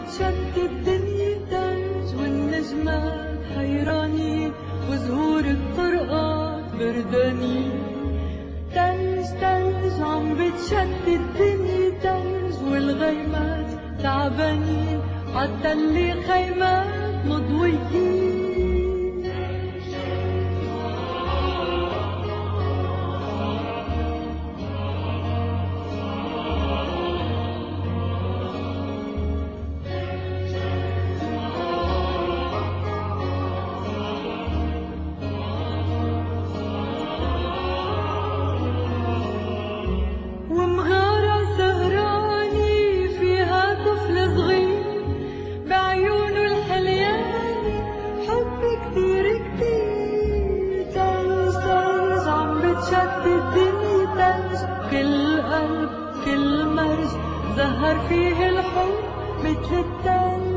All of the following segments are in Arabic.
بتشتت الدنيا تلج والنجمات حيرانين وزهور الطرقات بردانين. تلج تلج عم بتشتت الدنيا تلج والغيمات تعبانين عالتلي خيمات مضويين. كل قلب كل مرج زهر فيه الحب مثل التلج.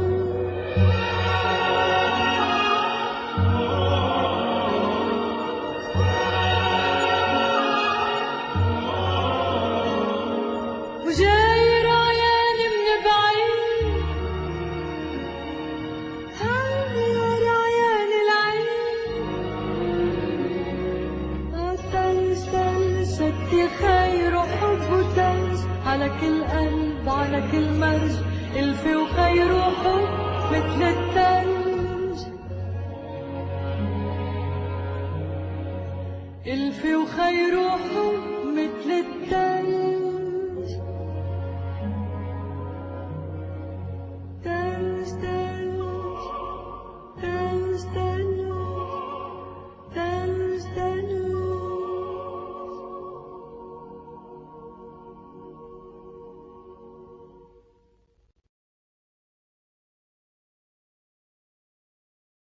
وجاي رايان من بعيد هاي رايان العين. تلج تلج شتي خير وحب وتلج على كل قلب على كل مرج ألف وخير وحب مثل التلج. ألف وخير وحب مثل التلج.